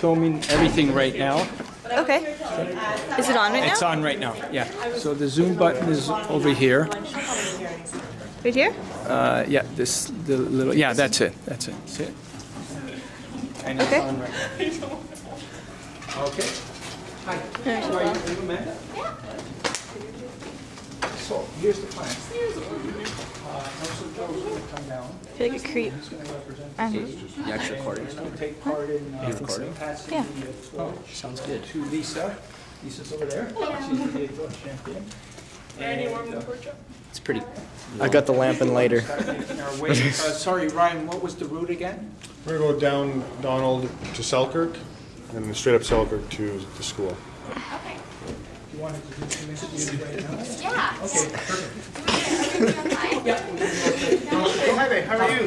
filming everything right now. Okay. Is it on right now? It's on right now, yeah. So the zoom button is over here. Right here? Yeah, the little, yeah, that's it. That's it. See it? And it's on right now. Okay. Hi. Sorry, are you Amanda? Yeah. So here's the plan. Councilor Joe's going to come down. I feel like a creep. You actually recording? He's going to take part in passing the torch. Sounds good. To Lisa. Lisa's over there. She's the dignitaries champion. It's pretty. I got the lamp and lighter. Sorry, Ryan, what was the route again? We're going to go down Donald to Selkirk, and then straight up Selkirk to the school. Okay. You wanted to do some interviews right now? Yeah. Okay, perfect. Hey, hi there, how are you?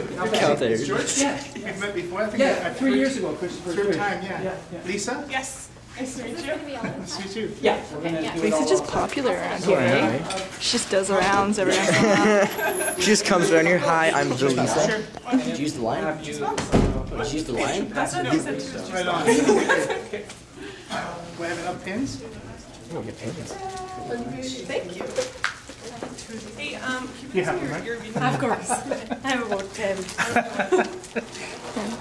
It's George? Yeah. We've met before, I think. Yeah, 3 years ago, Kristopher. Third time, yeah. Yeah. Lisa? Yes. Nice to meet you. Nice to meet you. Yeah. We're gonna do it Lisa's all just over. popular around here, right? She just does the rounds every once in a while. She just comes around here. Hi, I'm the Lisa. Did you use the line? Did you use the line? Right on. We have enough pins? Thank you. Hey, You have them, right? of course. I have about 10.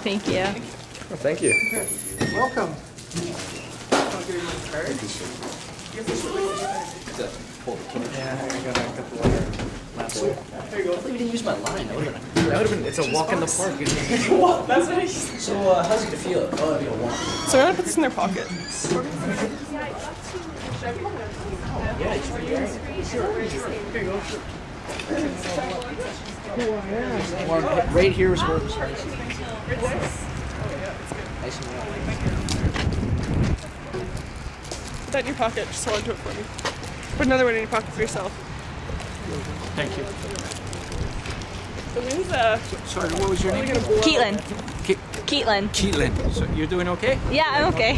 Thank you. Oh, thank you. Welcome. Yeah, I got the lighter. There you go. I didn't use my line. That would have That would have been. It's a walk in the park. Isn't it? That's what I said. So, how's it feel? Oh, it'd be a walk. So we're gonna put this in their pocket. Yeah, it's pretty great. Right here is where it starts. Nice and well. Put that in your pocket, just hold on to it for me. Put another one in your pocket for yourself. Thank you. So when's Sorry, what was your name? Keatlin. Keatlin. Keatlin. So you're doing okay? Yeah, I'm okay.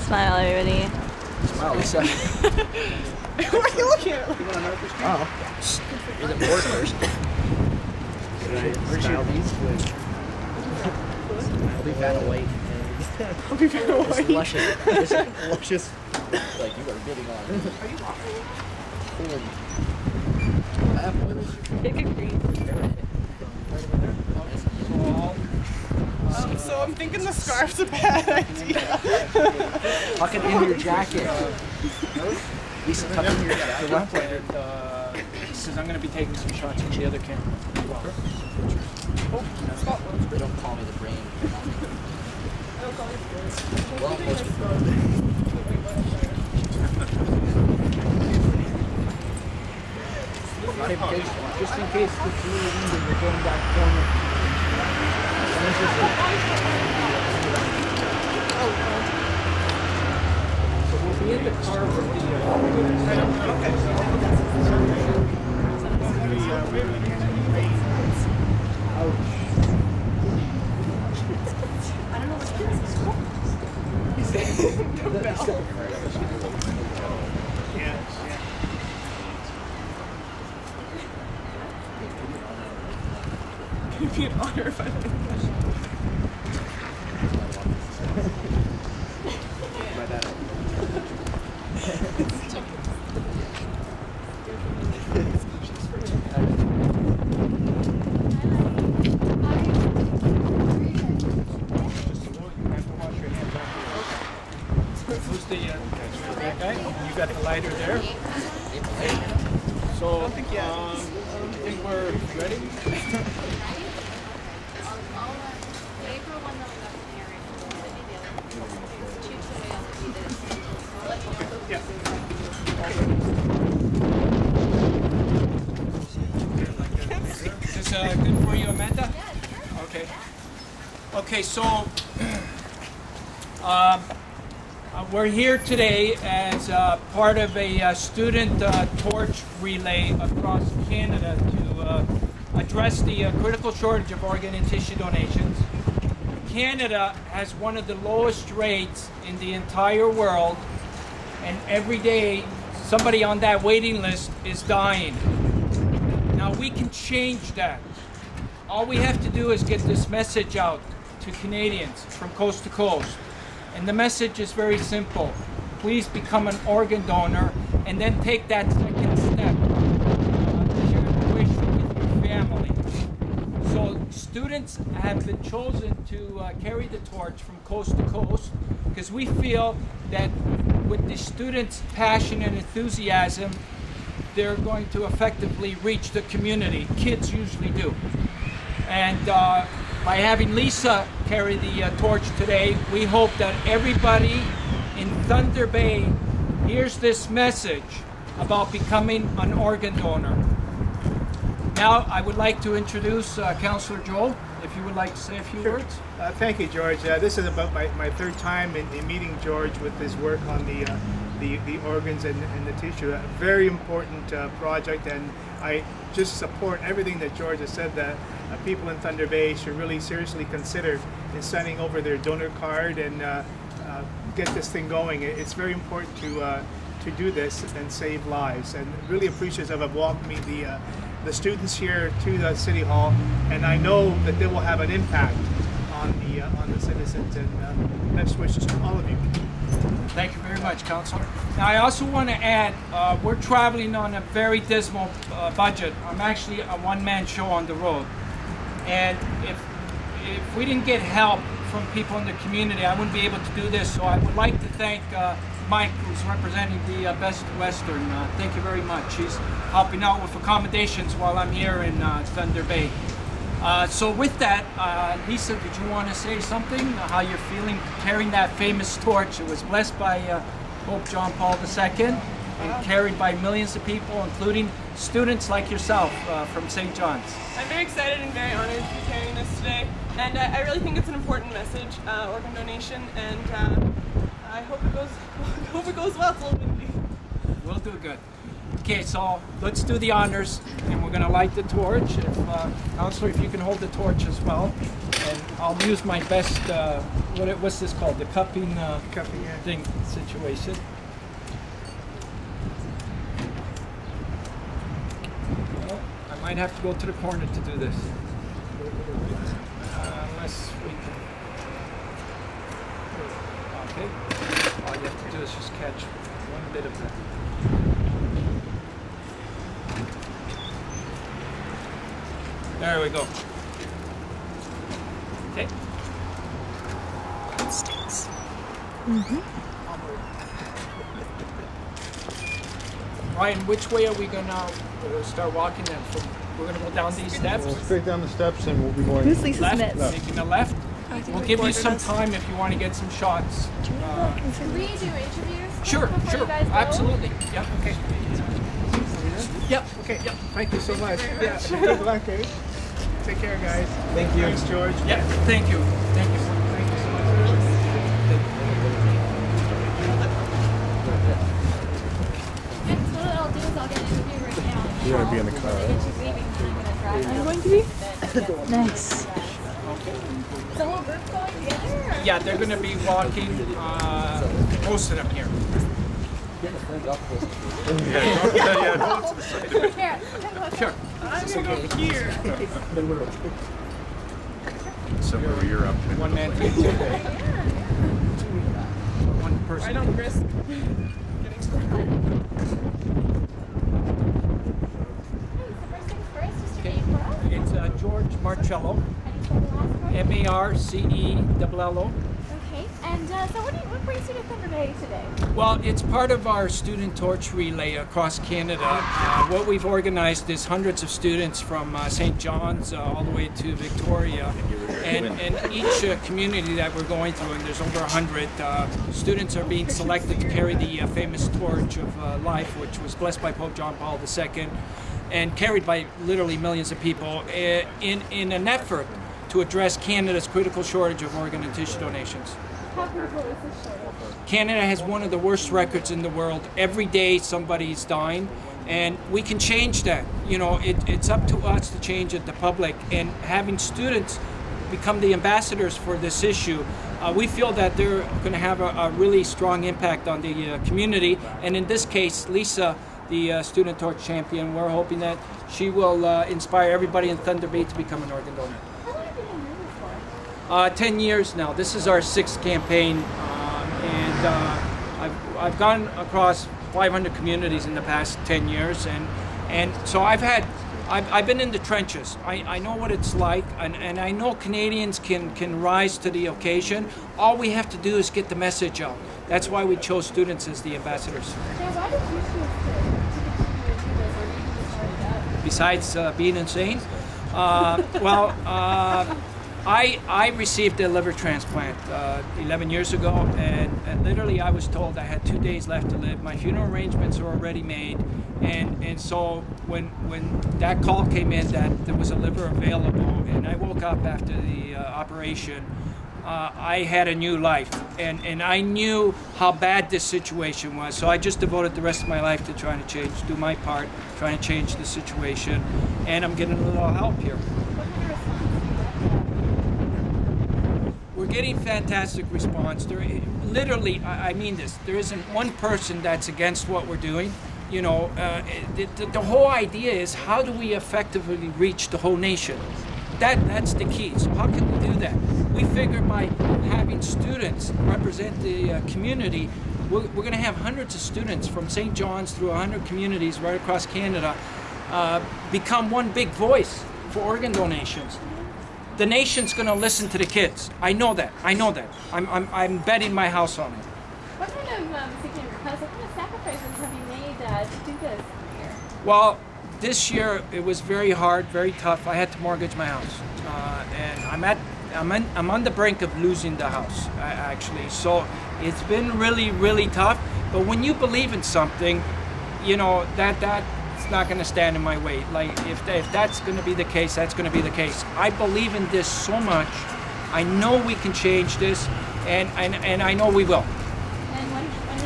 Smile, everybody. Smile, Lisa. what are you looking at? Oh. You're the board first. Where's your I'll be fat and white. I'll be very It's white. luscious. It's Luscious. like you are bidding on. Pick a creep. So I'm thinking the scarf's a bad idea. Tuck it in your jacket. Lisa, tuck it in your jacket. Says I'm going to be taking some shots with the other camera. They don't call me the brain. Well, most people. Not in case, just in case the three windows are going back corner. So we'll be in the car with It'd be an honor if I did. Who's the that guy? You got the lighter there. So I think we're ready. Is this good for you, Amanda? Okay. Okay, so we're here today as part of a student torch relay across Canada to address the critical shortage of organ and tissue donations. Canada has one of the lowest rates in the entire world, and every day somebody on that waiting list is dying. Now we can change that. all we have to do is get this message out to Canadians from coast to coast. And the message is very simple. Please become an organ donor and then take that second step to share the wish with your family. So students have been chosen to carry the torch from coast to coast because we feel that with the students' passion and enthusiasm, they're going to effectively reach the community. Kids usually do. And by having Lisa carry the torch today, we hope that everybody in Thunder Bay hears this message about becoming an organ donor. Now I would like to introduce Councillor Joel, if you would like to say a few words. Thank you, George. This is about my third time in meeting George with his work on the organs and the tissue. A very important project, and I just support everything that George has said, that people in Thunder Bay should really seriously consider in sending over their donor card and get this thing going. It's very important to do this and save lives, and really appreciative of welcoming the students here to the City Hall, and I know that they will have an impact on the citizens, and best wishes to all of you. Thank you very much, Councillor. Now I also want to add, we're traveling on a very dismal budget. I'm actually a one-man show on the road, and if we didn't get help from people in the community, I wouldn't be able to do this. So I would like to thank Mike, who's representing the Best Western. Thank you very much. He's helping out with accommodations while I'm here in Thunder Bay. So with that, Lisa, did you want to say something? How you're feeling carrying that famous torch? It was blessed by Pope John Paul II and carried by millions of people, including students like yourself from St. John's. I'm very excited and very honored to be carrying this today, and I really think it's an important message, organ donation, and I hope it goes well. It's a little windy. We'll do good. Okay, so let's do the honors, and we're going to light the torch. Councillor, if you can hold the torch as well, and I'll use my best. What's this called? The cupping thing situation. Well, I might have to go to the corner to do this, unless we can. Okay. All you have to do is just catch one bit of that. There we go. Okay. It stinks. Ryan, which way are we gonna start walking then? We're gonna go down these steps? We'll straight down the steps and we'll be going Who's Lisa's Left? mitts? Taking the left? We'll give you some time if you want to get some shots. Can we do interviews? Sure, before sure, you guys go? absolutely. Yeah, okay. Yep, Okay, yep. thank you so much. Yeah, good luck, eh? Take care, guys. Thank you. Thanks, George. Yep, thank you. Thank you. Thank you so much. Next, what I'll do is I'll get an interview right now. You're gonna be in the car, When I right? get you leaving, then I'm gonna drive. I'm going to be? Nice. Is the whole group going together? Or? Yeah, they're going to be walking, most of them here. Here, Sure. I'm gonna go here. So you're up. One man, one person. I don't risk getting stuck. First things first, just your name for us. It's George Marcello, And for the last part. Marcello. Okay, and so what brings you to Thunder Bay today? Well, it's part of our student torch relay across Canada. What we've organized is hundreds of students from St. John's all the way to Victoria. And each community that we're going through, and there's over 100, students are being selected to carry the famous torch of life, which was blessed by Pope John Paul II and carried by literally millions of people in an effort to address Canada's critical shortage of organ and tissue donations. How critical is this shortage? Canada has one of the worst records in the world. Every day somebody's dying, and we can change that. You know, it's up to us to change it, the public, and having students become the ambassadors for this issue. We feel that they're going to have a really strong impact on the community, and in this case, Lisa the Student Torch Champion. We're hoping that she will inspire everybody in Thunder Bay to become an organ donor. How long have you been doing this for? 10 years now. This is our 6th campaign, and I've gone across 500 communities in the past 10 years, and so I've been in the trenches. I know what it's like, and I know Canadians can rise to the occasion. All we have to do is get the message out. That's why we chose students as the ambassadors. Now, why did you choose to continue to do this, or did you just start it out? Besides being insane, I received a liver transplant 11 years ago, and literally I was told I had 2 days left to live. My funeral arrangements were already made, and so when that call came in that there was a liver available, and I woke up after the operation, I had a new life, and I knew how bad this situation was. So I just devoted the rest of my life to trying to do my part, trying to change the situation, and I'm getting a little help here. We're getting fantastic response. Literally, I mean this, there isn't one person that's against what we're doing. You know, the whole idea is, how do we effectively reach the whole nation? That's the key. So how can we do that? We figure by having students represent the community, we're going to have hundreds of students from St. John's through 100 communities right across Canada become one big voice for organ donations. The nation's going to listen to the kids. I know that. I'm betting my house on it. What kind of sacrifices have you made to do this here? Well, this year it was very hard, very tough. I had to mortgage my house, and I'm on the brink of losing the house actually. So it's been really, really tough. But when you believe in something, you know that's not going to stand in my way. Like if that's going to be the case, that's going to be the case. I believe in this so much. I know we can change this, and I know we will. And when is this going to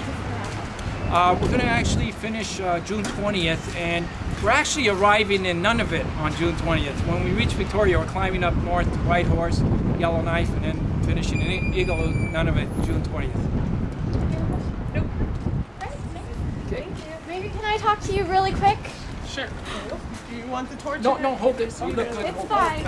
happen? We're going to actually finish June 20th, and we're actually arriving in Nunavut on June 20th. When we reach Victoria, we're climbing up north to Whitehorse, Yellowknife, and then finishing in Igloo, Nunavut, June 20th. Nope. Okay. Maybe can I talk to you really quick? Sure. Do you want the torch? No, hold this. You look good. It's fine.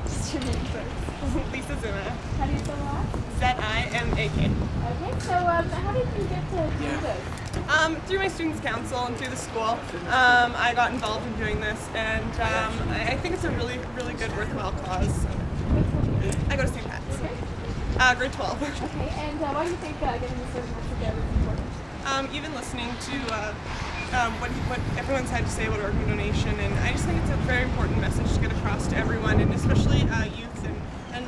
Just your name first. Lisa Zima. How do you spell that? Z-I-M-A-K. Okay, so how did you get to do this? Through my students' council and through the school, I got involved in doing this, and I think it's a really, really good, worthwhile cause. So. I go to St. Pat's. Grade 12. Okay, and why do you think getting this sort of message out is important? Even listening to what everyone's had to say about organ donation, and I just think it's a very important message to get across to everyone, and especially youth and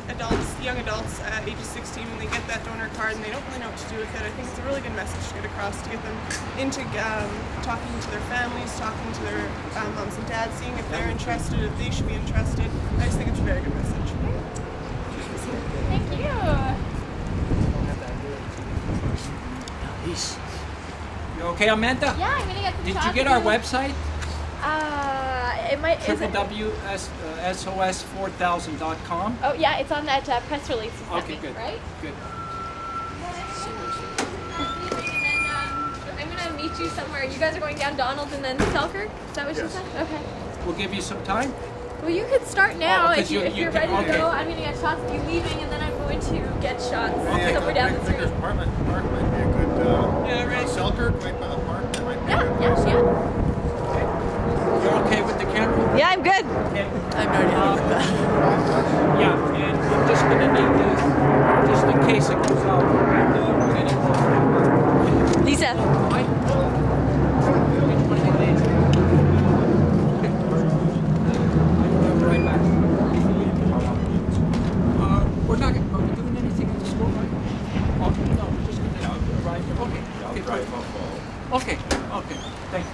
adults, young adults ages 16, when they get that donor card and they don't really know what to do with it. I think it's a really good message to get across, to get them into talking to their families, talking to their moms and dads, seeing if they're interested, if they should be interested. I just think it's a very good message. Thank you. You okay, Amanda? Yeah, I'm gonna get some Did shots you get of our you. website? It might. www.SOS4000.com. Oh yeah, it's on that press release you sent Okay, me, good. right? Good. And then I'm gonna meet you somewhere. You guys are going down Donald and then Selkirk? Is that what you said? Okay. We'll give you some time. Well, you could start now Oh, if you're you ready can- to okay. go. I'm gonna get shots of you leaving, and then I'm going to get shots Okay. somewhere down the street. Park might be a good. Yeah, right. Selkirk, right by the park. That might be Yeah. You're okay with the camera? Yeah, I'm good. Okay. I'm already Yeah, and I'm just gonna need this, just in case it goes out. Lisa. Right back. We're not gonna, are we doing anything at the school, right? Oh, no, we're just gonna arrive here. Okay, good. Okay, thank you.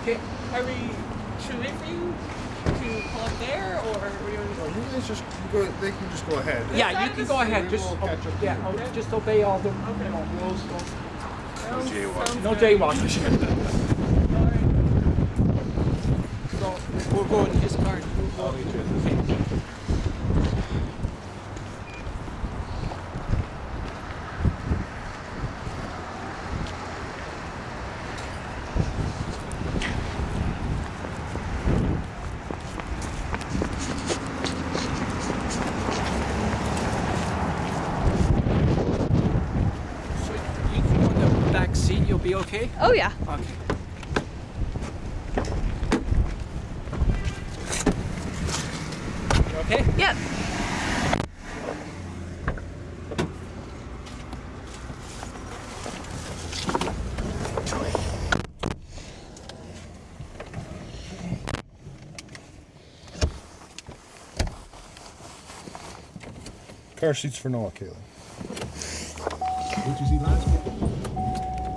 Okay. Should we wait for you to pull up there, or what do you want to do? They can just go ahead. Yeah, you can go ahead. Just just obey all the rules. No jaywalking. So No, we'll go in his car. I'll meet you at this. Okay. So you can go in the back seat. You'll be okay. Oh yeah. Okay. You okay? Yep. Car seats for Noah, Kayla. What did you see last week?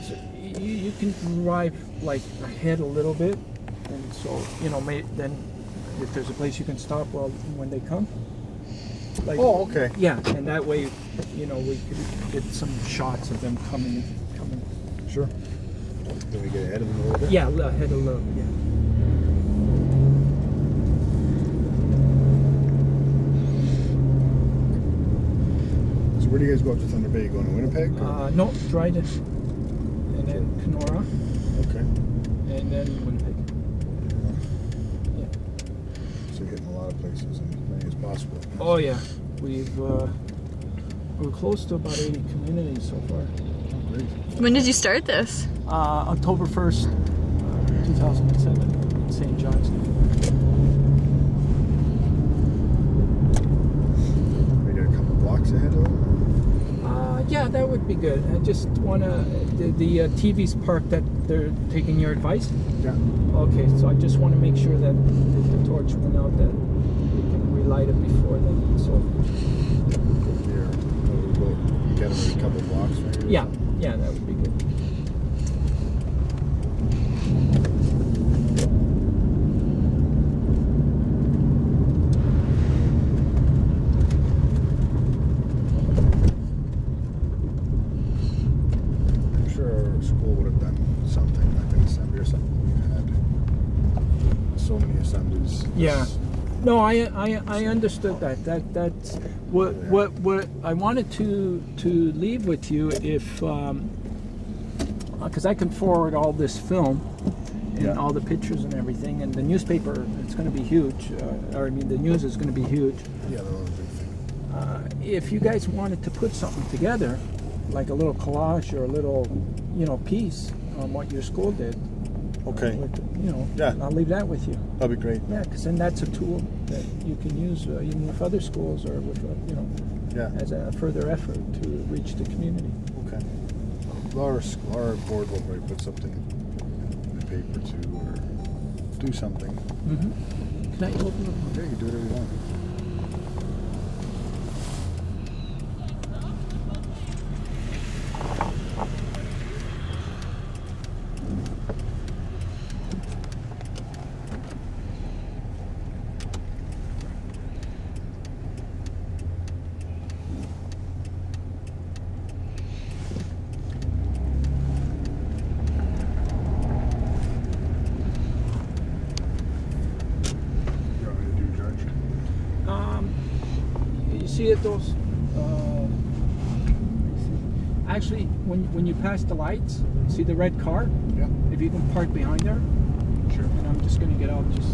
So you can drive like ahead a little bit, and so then if there's a place you can stop when they come. Like, Oh, okay. Yeah, and that way, we could get some shots of them coming. Sure. Can we get ahead of them a little bit? Yeah, ahead a little. Yeah. So where do you guys go up to Thunder Bay? You going to Winnipeg? Or? No, Dryden, and then Kenora, Okay. and then Winnipeg. Yeah. So you're hitting a lot of places and as many as possible. Oh yeah, we're close to about 80 communities so far. Great. When did you start this? October 1st, 2007, in St. John's. We got a couple blocks ahead of them? Yeah, that would be good. I just wanna the TV's parked that they're taking your advice. Yeah. Okay, so I just want to make sure that if the torch went out, that we can relight it before then. So Here. We'll get them a couple blocks right here. yeah, that would be good. I'm sure our school would have done something like an assembly or something. We've had so many assemblies. Yeah. No, I understood that. That's what I wanted to leave with you, if because I can forward all this film and all the pictures and everything, and the newspaper, it's going to be huge. The news is going to be huge. Yeah, that was a big thing. If you guys wanted to put something together, like a little collage or a little, piece on what your school did. Okay. Yeah. I'll leave that with you. That'd be great. Yeah, because then that's a tool that you can use even with other schools or with, as a further effort to reach the community. Okay. Our board will probably put something in the paper too, or do something. Mm-hmm. Can I open it? Yeah, you can do whatever you want. You want me to do, George? You see it, those? Actually, when you pass the lights, see the red car? Yeah. If you can park behind there, Sure. and I'm just going to get out just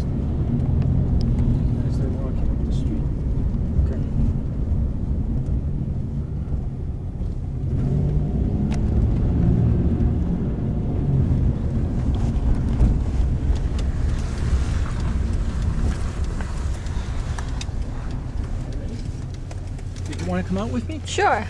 as they're walking up the street. Okay. Did you want to come out with me? Sure.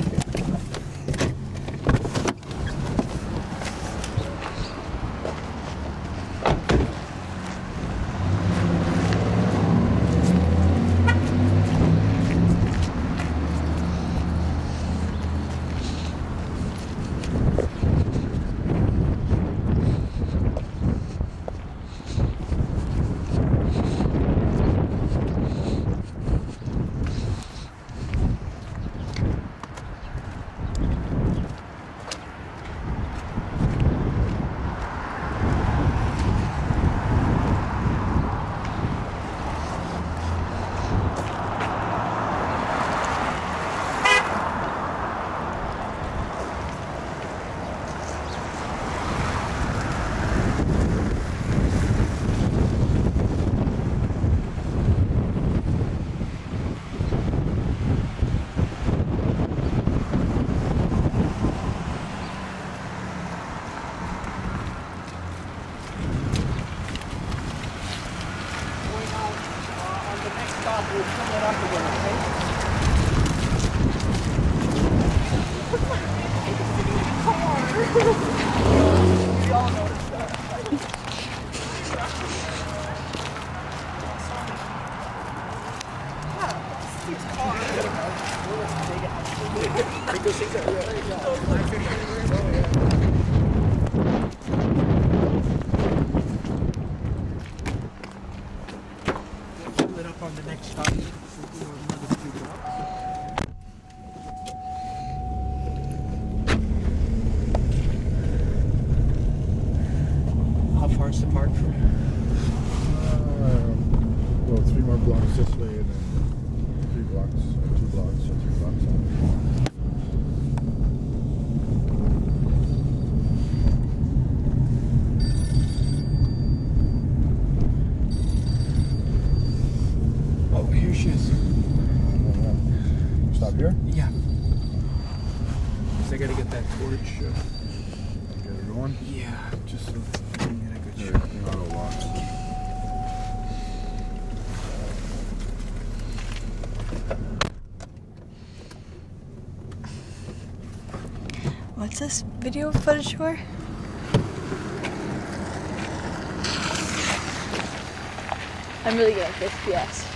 job. We'll fill it up again, okay? We all noticed that. Fill it up on the next stop. How far is the park from here? Well, 3 more blocks this way and then 3 blocks, or 2 blocks, or 3 blocks on. Oh, here she is. Stop here? Yeah. So I gotta get that torch. Get her going? Yeah, just so I can get a good There, shot. auto lock. What's this video footage for? I'm really getting 50 FPS.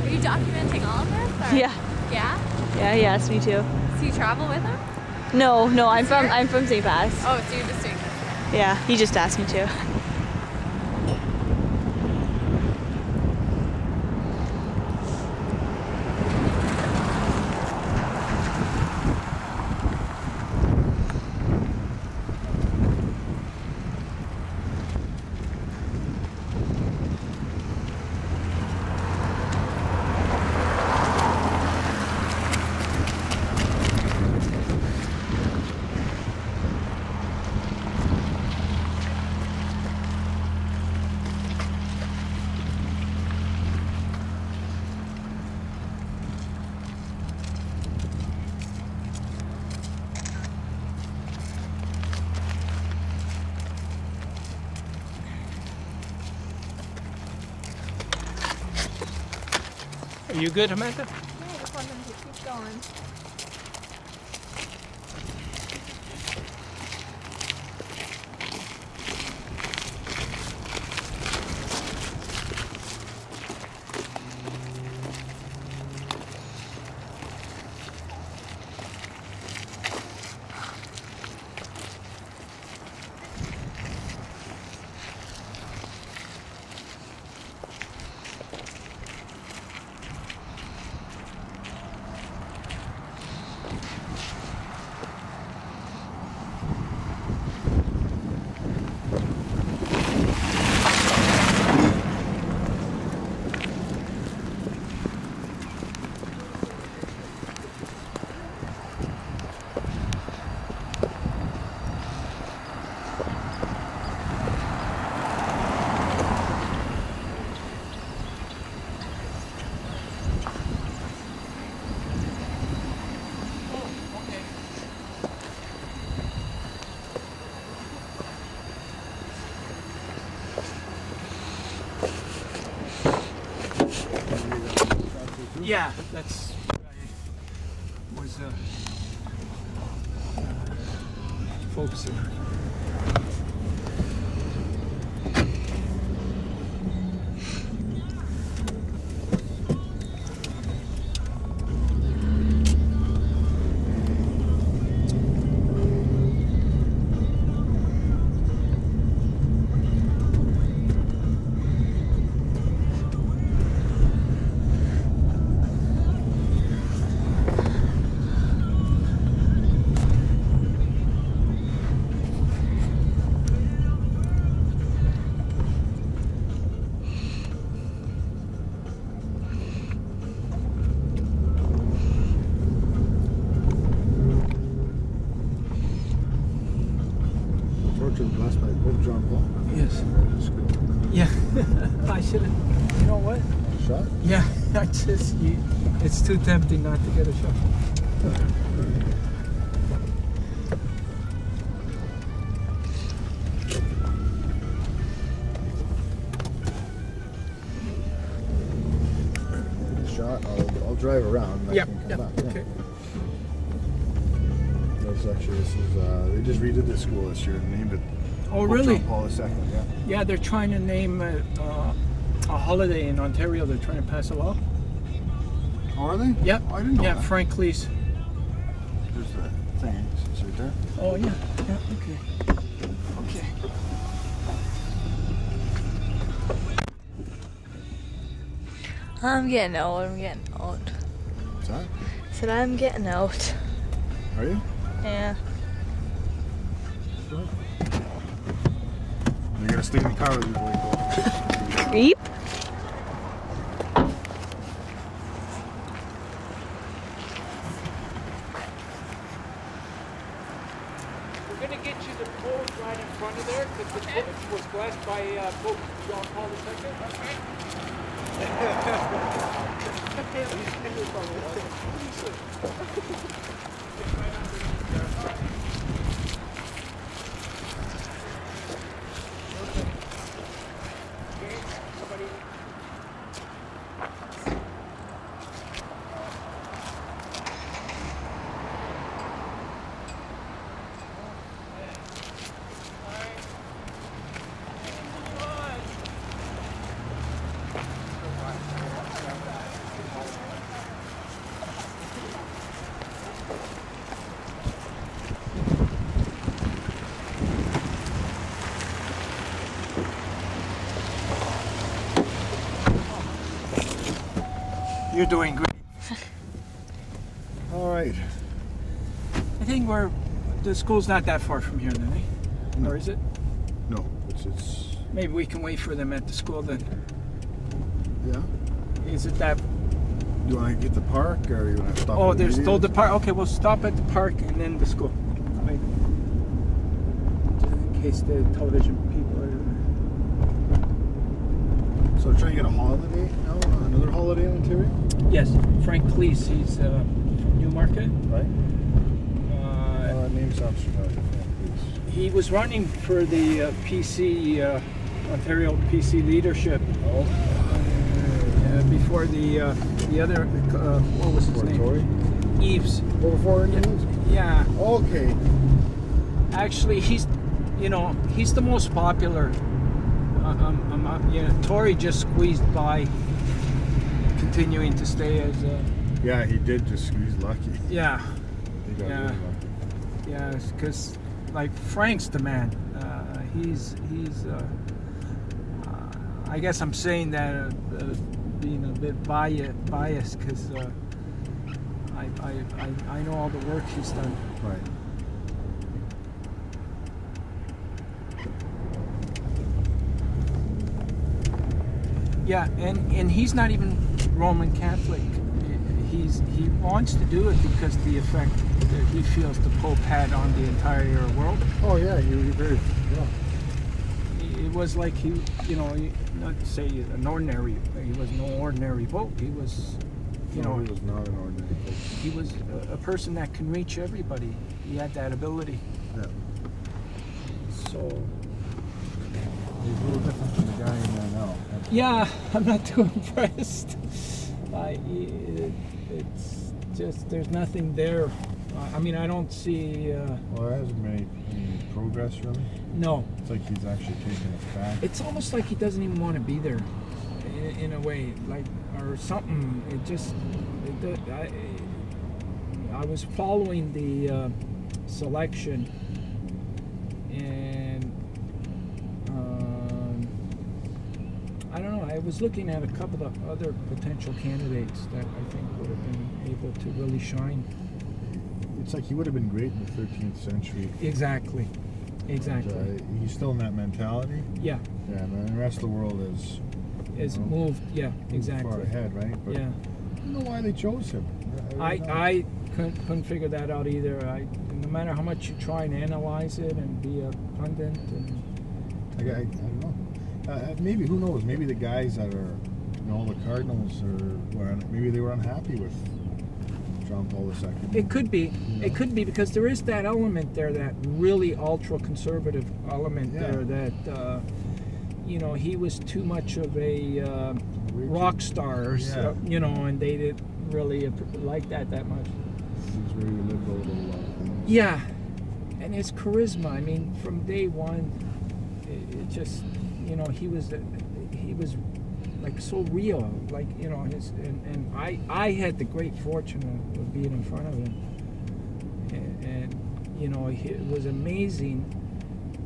Are you documenting all of this? Or? Yeah. Yeah? Yeah, he asked me to. So you travel with him? No, I'm from St. Pass. Oh, so you're just doing Yeah, he just asked me to. Are you good, Amanda? Yeah, I just want them to keep going. Yeah, that's. I was focusing. I should have. You know what? Shot? Yeah, I just. It's too tempting not to get a shot. Shot. I'll drive around. And I Yep. can Yep. come back. Yeah. Okay. This is they just redid the school this year and named it. Oh, Pope really? John Paul II. Yeah. Yeah, they're trying to name a holiday in Ontario. They're trying to pass a law. Oh, are they? Yep. Oh, I didn't know Yeah, that. Frank Cleese. There's the thing. It's right there. Oh, yeah. Yeah, okay. Okay. I'm getting old. I'm getting old. What's that? I said I'm getting old. Are you? Yeah. You're gonna stay in the car with you before you go. Creep. We're going to get you the pole right in front of there because the torch was blessed by Pope John Paul II. You're doing great. All right. I think the school's not that far from here then, eh? No. Or is it? No, it's Maybe we can wait for them at the school then. yeah. Is it that? Do you want to get the park or you want to stop? Oh, at there's still the Indians? park. Okay, we'll stop at the park and then the school. Wait. Just in case the television people are. So trying to get a holiday now, another holiday in Ontario, Yes, Frank Cleese. He's from Newmarket. right? That name sounds familiar. Please. He was running for the PC Ontario PC leadership before the other what was his name? Tory? Eves. Before Indians? Yeah, Okay. actually, he's the most popular. Tory just squeezed by, continuing to stay as. Yeah, he did just squeeze lucky. Yeah, He got Yeah. really lucky. yeah, because like Frank's the man. He's. I guess I'm saying that being a bit biased because I know all the work he's done. Right. Yeah, and he's not even Roman Catholic. He wants to do it because the effect that he feels the Pope had on the entire world. Oh yeah, he very yeah. It was like he, not to say an ordinary. He was no ordinary Pope. He was, He was not an ordinary Pope. he was a person that can reach everybody. He had that ability. Yeah. So He's a little different from the guy in there now. yeah, I'm not too impressed. It's just there's nothing there. I mean, I don't see. Well, there hasn't been any progress really. No, It's like he's actually taking us back. it's almost like he doesn't even want to be there, in a way, like or something. I was following the selection, and I don't know. I was looking at a couple of other potential candidates that I think would have been able to really shine. It's like he would have been great in the 13th century. Exactly. But, he's still in that mentality. Yeah. Yeah, and the rest of the world Is you know, moved. Yeah. moved Exactly. far ahead, right? But Yeah. I don't know why they chose him. really don't. I couldn't figure that out either. No matter how much you try and analyze it and be a pundit, and I don't know. Maybe, who knows? Maybe the guys that are, the Cardinals maybe they were unhappy with John Paul II. It could be. It could be, because there is that element there, that really ultra-conservative element there that, he was too much of a rock star, and they didn't really like that much. He was very liberal with a lot of things. Yeah, and his charisma, I mean, from day one, it just, he was like so real, like, and I had the great fortune of being in front of him, and it was amazing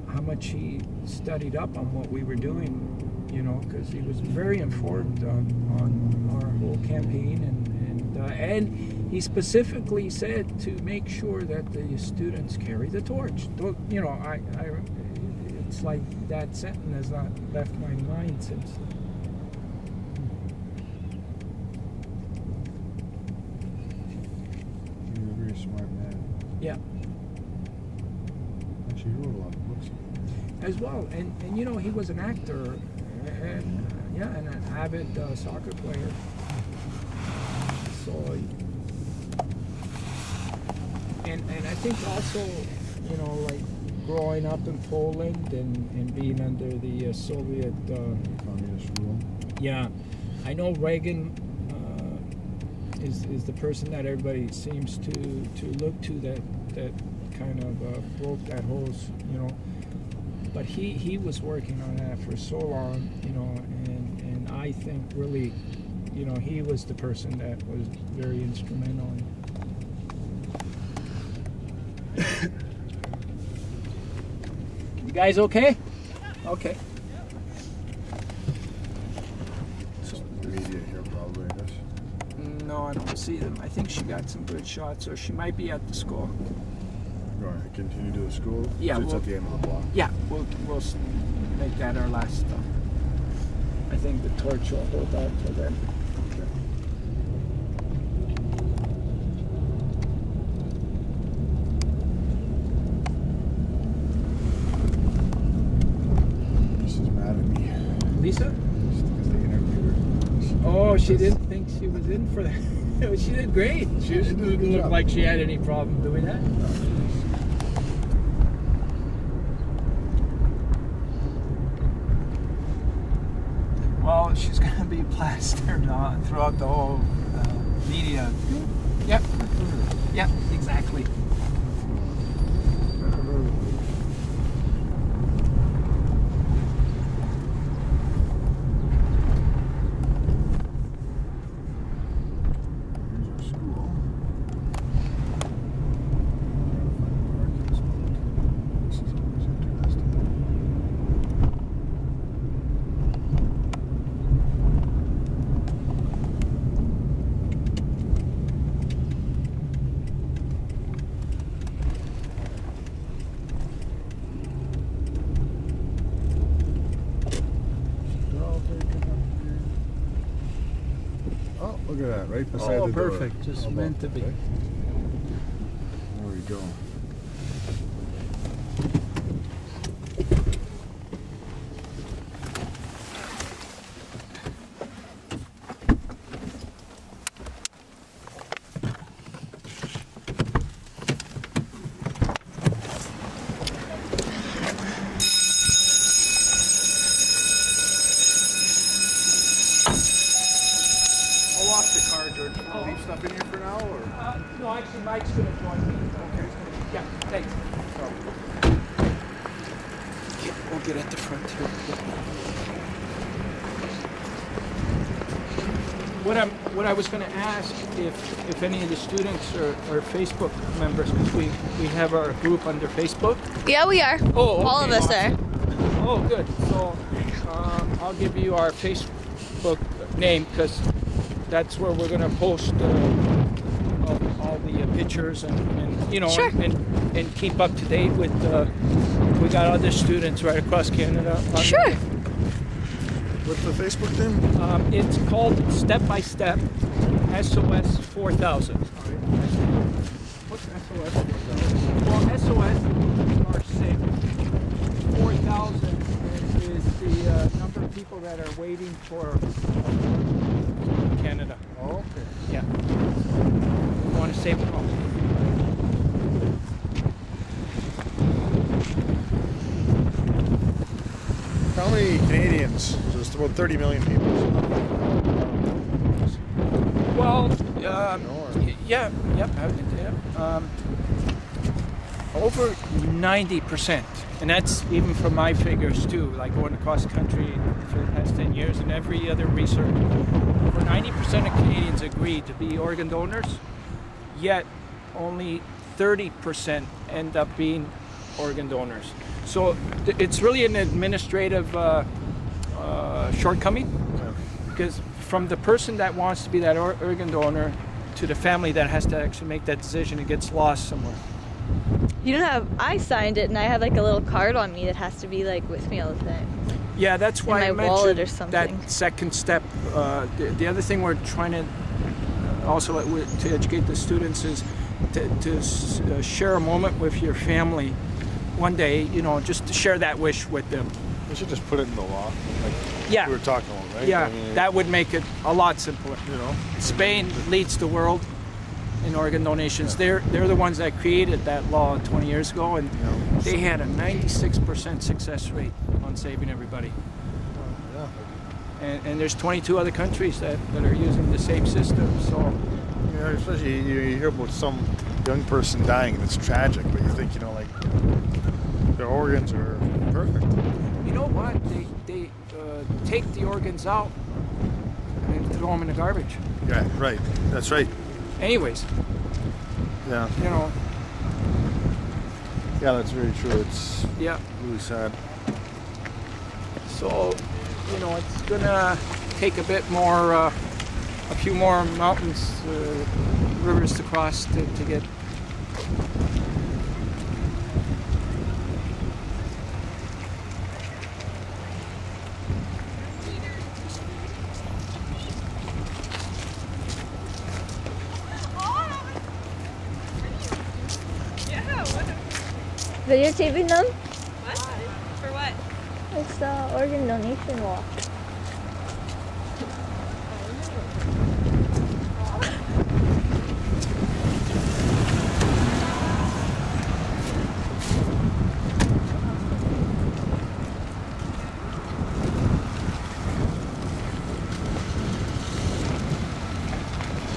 how much he studied up on what we were doing, because he was very informed on our whole campaign, and he specifically said to make sure that the students carry the torch. It's like that sentence has not left my mind since. He was a very smart man. Yeah. Actually, he wrote a lot of books. As well, and he was an actor, and an avid soccer player. So, and I think also, like growing up in Poland and being under the Soviet Communist rule. Yeah, I know Reagan is the person that everybody seems to look to, that kind of broke that whole, But he was working on that for so long, and I think really, he was the person that was very instrumental in. You guys okay? Okay. So the media here probably, I guess. No, I don't see them. I think she got some good shots, or she might be at the school. Going to continue to the school? Yeah, So it's at the end of the block. Yeah, we'll make that our last stop. I think the torch will hold out till then. Lisa? Because they interviewed her. Oh, she didn't think she was in for that. She did great. She didn't look like she had any problem doing that. Well, she's going to be plastered throughout the whole media. Yep. Yep, exactly. Look at that, right beside the door. Perfect. Just meant to be. There we go. Leave stuff in here for now, or? No, actually, Mike's going to join me. Okay. Yeah, thanks. We'll get at the front here. What I was going to ask, if any of the students are Facebook members, because we have our group under Facebook. Yeah, we are. Oh, okay, all of us awesome. are. Oh, good. So I'll give you our Facebook name, because that's where we're going to post all the pictures and Sure. and keep up to date with. We got other students right across Canada. Sure. What's the Facebook name? It's called Step by Step SOS 4000. What's SOS 4000? Well, SOS are safe. 4000 is the number for people that are waiting for Canada. Oh, okay. Yeah. We want to save them all. How many Canadians? Just about 30 million people. Well, yeah. Over 90%, and that's even from my figures too, like going across the country for the past 10 years and every other research. Over 90% of Canadians agree to be organ donors, yet only 30% end up being organ donors. So it's really an administrative shortcoming, because from the person that wants to be that organ donor to the family that has to actually make that decision, it gets lost somewhere. You don't have. I signed it, and I have like a little card on me that has to be like with me all the time. Yeah, that's why I my wallet or mentioned something. that second step. The other thing we're trying to also to educate the students is to share a moment with your family one day, you know, just to share that wish with them. We should just put it in the law, like Yeah. we were talking about, right? Yeah, I mean, that would make it a lot simpler. you know. Spain leads the world in organ donations. They're the ones that created that law 20 years ago, and they had a 96% success rate on saving everybody. Yeah. And there's 22 other countries that are using the same system. So Yeah, especially you hear about some young person dying and it's tragic, but you think, you know, like their organs are perfect. you know what? They take the organs out and throw them in the garbage. Yeah, right. That's right. Anyways, Yeah. you know, Yeah, that's very true. It's yeah. really sad. So, you know, it's gonna take a bit more, a few more mountains, rivers to cross to get. Videotaping them? What? For what? It's the organ donation walk.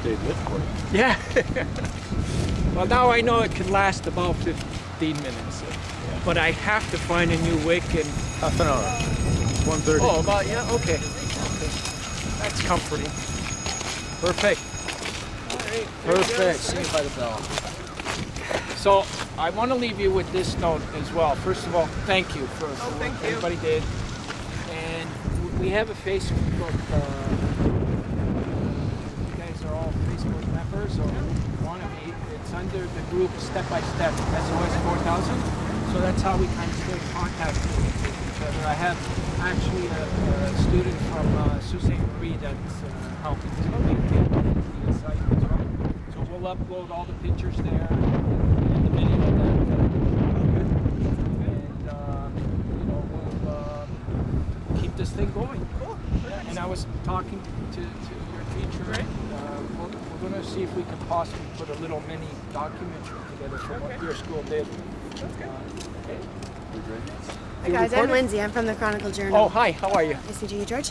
Stayed lit for you. Yeah. Well, now I know it can last about 15 minutes, but I have to find a new wick and. Half an hour. 1:30. Oh, about okay. That's comforting. Perfect. Perfect. See you by the bell. So I want to leave you with this note as well. First of all, thank you for thank what you. everybody did. And we have a Facebook. You guys are all Facebook members, or want to be. It's under the group Step by Step SOS4000. So that's how we kind of stay in contact with each other. I have actually a student from Sault Ste. Marie that's helping to maintain the site as well. So we'll upload all the pictures there and the video that and you know, we'll keep this thing going. Cool. Yeah, and I was talking to your teacher. Right. We're going to see if we can possibly put a little mini documentary together for what your school did. That's good. Okay. Hi guys, I'm Lindsay. I'm from the Chronicle Journal. Oh, hi. How are you? Nice to meet you, George.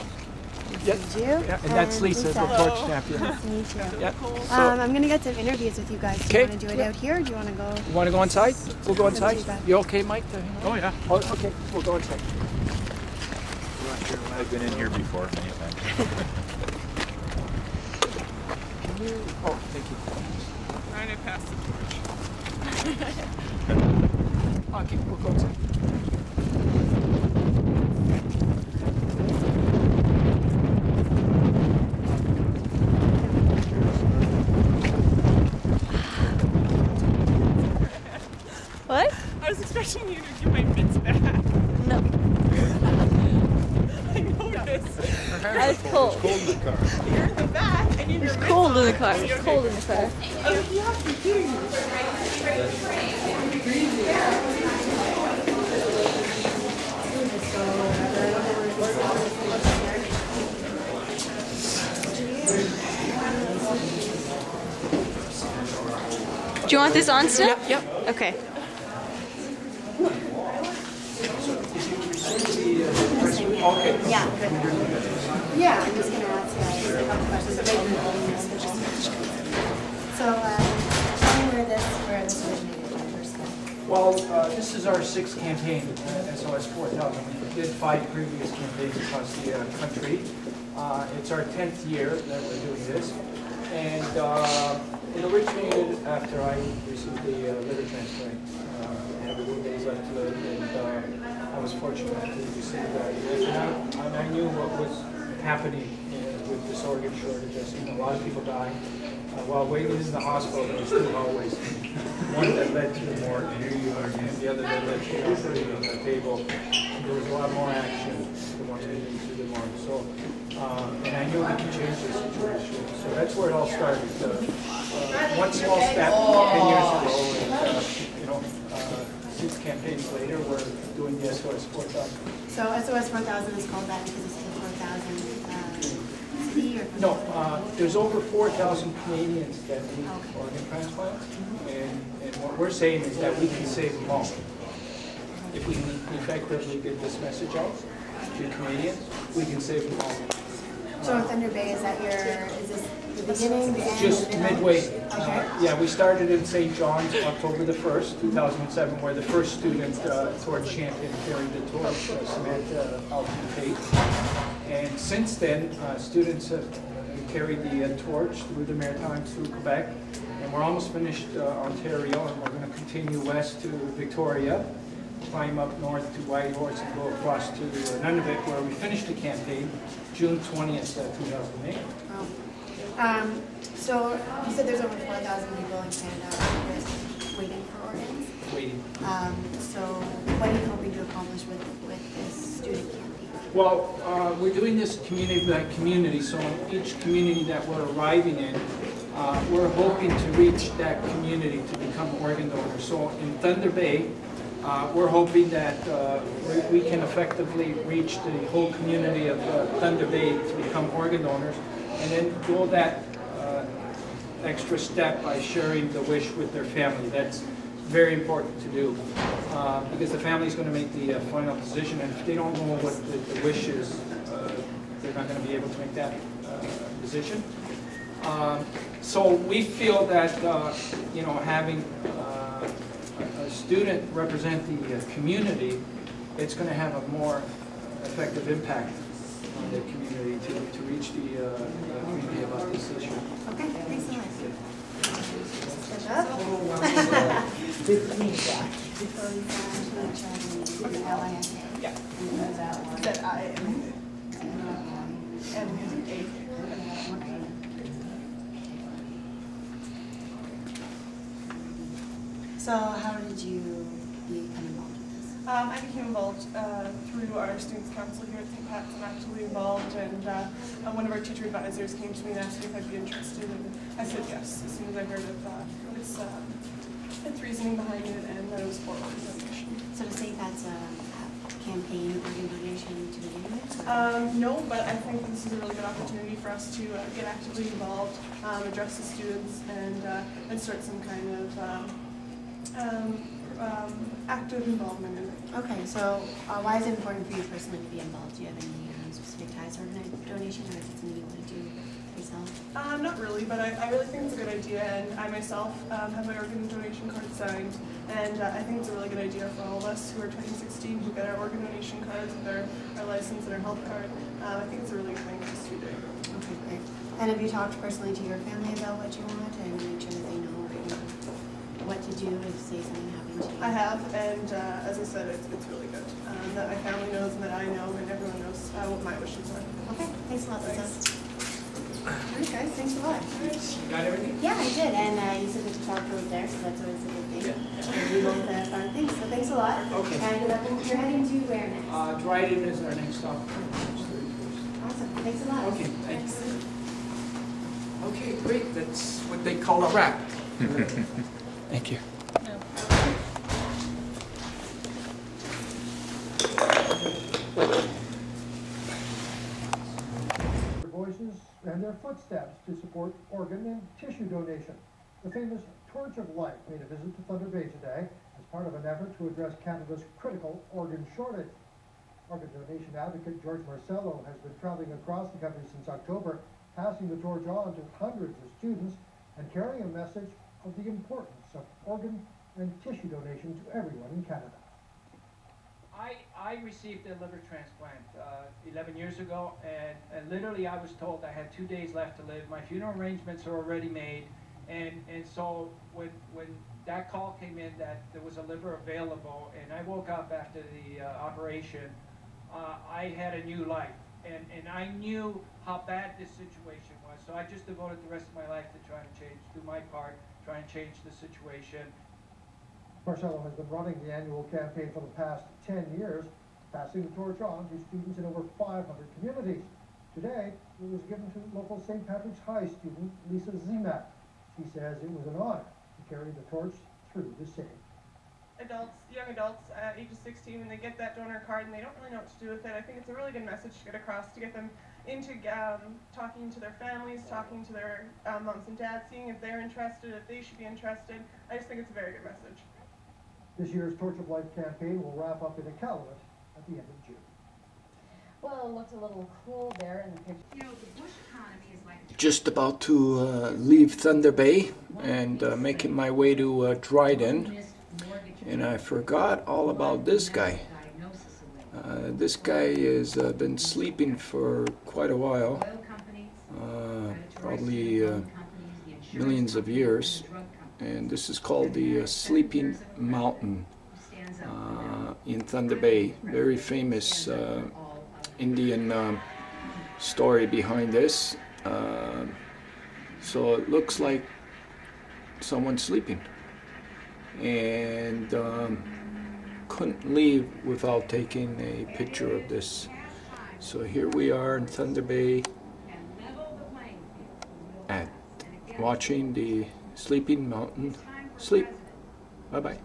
Yes. Nice to meet you. Yeah, and that's Lisa, the torch champion. Nice to meet you. Yeah. I'm going to get some interviews with you guys. Do Okay. you want to do it out here, or do you want to go? You want to go inside? We'll go inside. too bad. You okay, Mike? Oh yeah. Oh, okay. We'll go inside. I've been in here before many times. Oh, thank you. Trying to pass the torch. Okay, we'll go inside. What? I was expecting you to give my mitts back. No. I noticed. I was cold. Cold in the car. You're in the back. I need your mitts Cold in on. the car. It's cold in the car. Do you want this on still? Yep. Okay. Okay. Yeah, good. Yeah, I'm just going to ask you a couple questions. So, tell me where this originated in your school. Well, this is our 6th campaign, SOS 4000. We did 5 previous campaigns across the country. It's our 10th year that we're doing this. And it originated after I received the liver transplant. I had a few days left to live, and I was fortunate to receive that. And I knew what was happening with this organ shortage. I've seen a lot of people die. While waiting in the hospital, there was 2 hallways. One that led to the morgue, and the other that led to the operating table. There was a lot more action the one leading to the morgue. So, and I knew we could change the situation. So that's where it all started. One small step 10 years ago, and 6 campaigns later, we're doing the SOS 4000. So SOS 4000 is called that because it's the 4,000 city or? No, there's over 4,000 Canadians that need organ transplants, and what we're saying is that we can save them all. If we can effectively get this message out to Canadians, we can save them all. So Thunder Bay, is this the beginning, the end? Just midway. Okay. Yeah, we started in St. John's October the 1st, 2007, where the first student torch champion carried the torch, Samantha Tate. And since then, students have carried the torch through the Maritimes, through Quebec, and we're almost finished Ontario, and we're going to continue west to Victoria, climb up north to Whitehorse, and go across to Nunavut, where we finished the campaign June 20th, 2008. So you said there's over 4,000 people in Canada just waiting for organs. Waiting. So what are you hoping to accomplish with this student campaign? Well, we're doing this community by community, so in each community that we're arriving in, we're hoping to reach that community to become organ donors. So in Thunder Bay, we're hoping that we can effectively reach the whole community of Thunder Bay to become organ donors, and then go that extra step by sharing the wish with their family. That's very important to do, because the family is going to make the final decision, and if they don't know what the wish is, they're not going to be able to make that decision. So we feel that having a student represent the community, it's going to have a more effective impact on the community to reach the community about this issue. Okay, thanks so much. Yeah. Z-I-M-A. So how did you become involved with this? I became involved through our Students' Council here at St. Pat's. I'm actively involved, and one of our teacher advisors came to me and asked me if I'd be interested, and I said yes as soon as I heard of its reasoning behind it, and that it was for organ donation. So to St. Pat's campaign organ donation to begin with? No, but I think this is a really good opportunity for us to get actively involved, address the students, and start some kind of active involvement in it. Okay, so why is it important for you personally to be involved? Do you have any specific ties to organ donation, or is it something you want to do yourself? Not really, but I really think it's a good idea, and I myself have my organ donation card signed, and I think it's a really good idea for all of us who are turning 16 who get our organ donation cards with our license and our health card. I think it's a really good thing just to do. Okay, great. And have you talked personally to your family about what you want and make sure that they know what to do if, say, something happened to you? I have, and as I said, it's really good. That my family knows, and that I know, and everyone knows what my wishes are. Okay, thanks a lot, Lisa. Alright guys, thanks a lot. You got everything? Yeah, I did, and you said that you talked over there, so that's always a good thing. Yeah. We both found things, so thanks a lot. Okay. And you're heading to where next? Dryden is our next stop. Awesome, thanks a lot. Okay, thanks. Okay, great. That's what they call a wrap. Thank you. Their voices and their footsteps to support organ and tissue donation. The famous Torch of Life made a visit to Thunder Bay today as part of an effort to address Canada's critical organ shortage. Organ donation advocate George Marcello has been traveling across the country since October, passing the torch on to hundreds of students and carrying a message of the importance of organ and tissue donation to everyone in Canada. I received a liver transplant 11 years ago, and literally I was told I had 2 days left to live. My funeral arrangements are already made, and so when that call came in that there was a liver available, and I woke up after the operation, I had a new life, and I knew how bad this situation was. So I just devoted the rest of my life to trying to do my part, try and change the situation. Marcello has been running the annual campaign for the past 10 years, passing the torch on to students in over 500 communities. Today, it was given to local St. Patrick's High student Lisa Zimak. She says it was an honor to carry the torch through the city. Young adults, ages 16, when they get that donor card and they don't really know what to do with it, I think it's a really good message to get across, to get them into talking to their families, talking to their moms and dads, seeing if they're interested, if they should be interested. I just think it's a very good message. This year's Torch of Life campaign will wrap up in Iqaluit at the end of June. Well, it looks a little cool there in the picture. You know, the bush economy is like... Just about to leave Thunder Bay and making my way to Dryden, and I forgot all about this guy. This guy has been sleeping for quite a while, probably millions of years, and this is called the Sleeping Mountain in Thunder Bay. Very famous Indian story behind this. So it looks like someone's sleeping, and couldn't leave without taking a picture of this. So here we are in Thunder Bay at watching the Sleeping Mountain sleep. Bye-bye.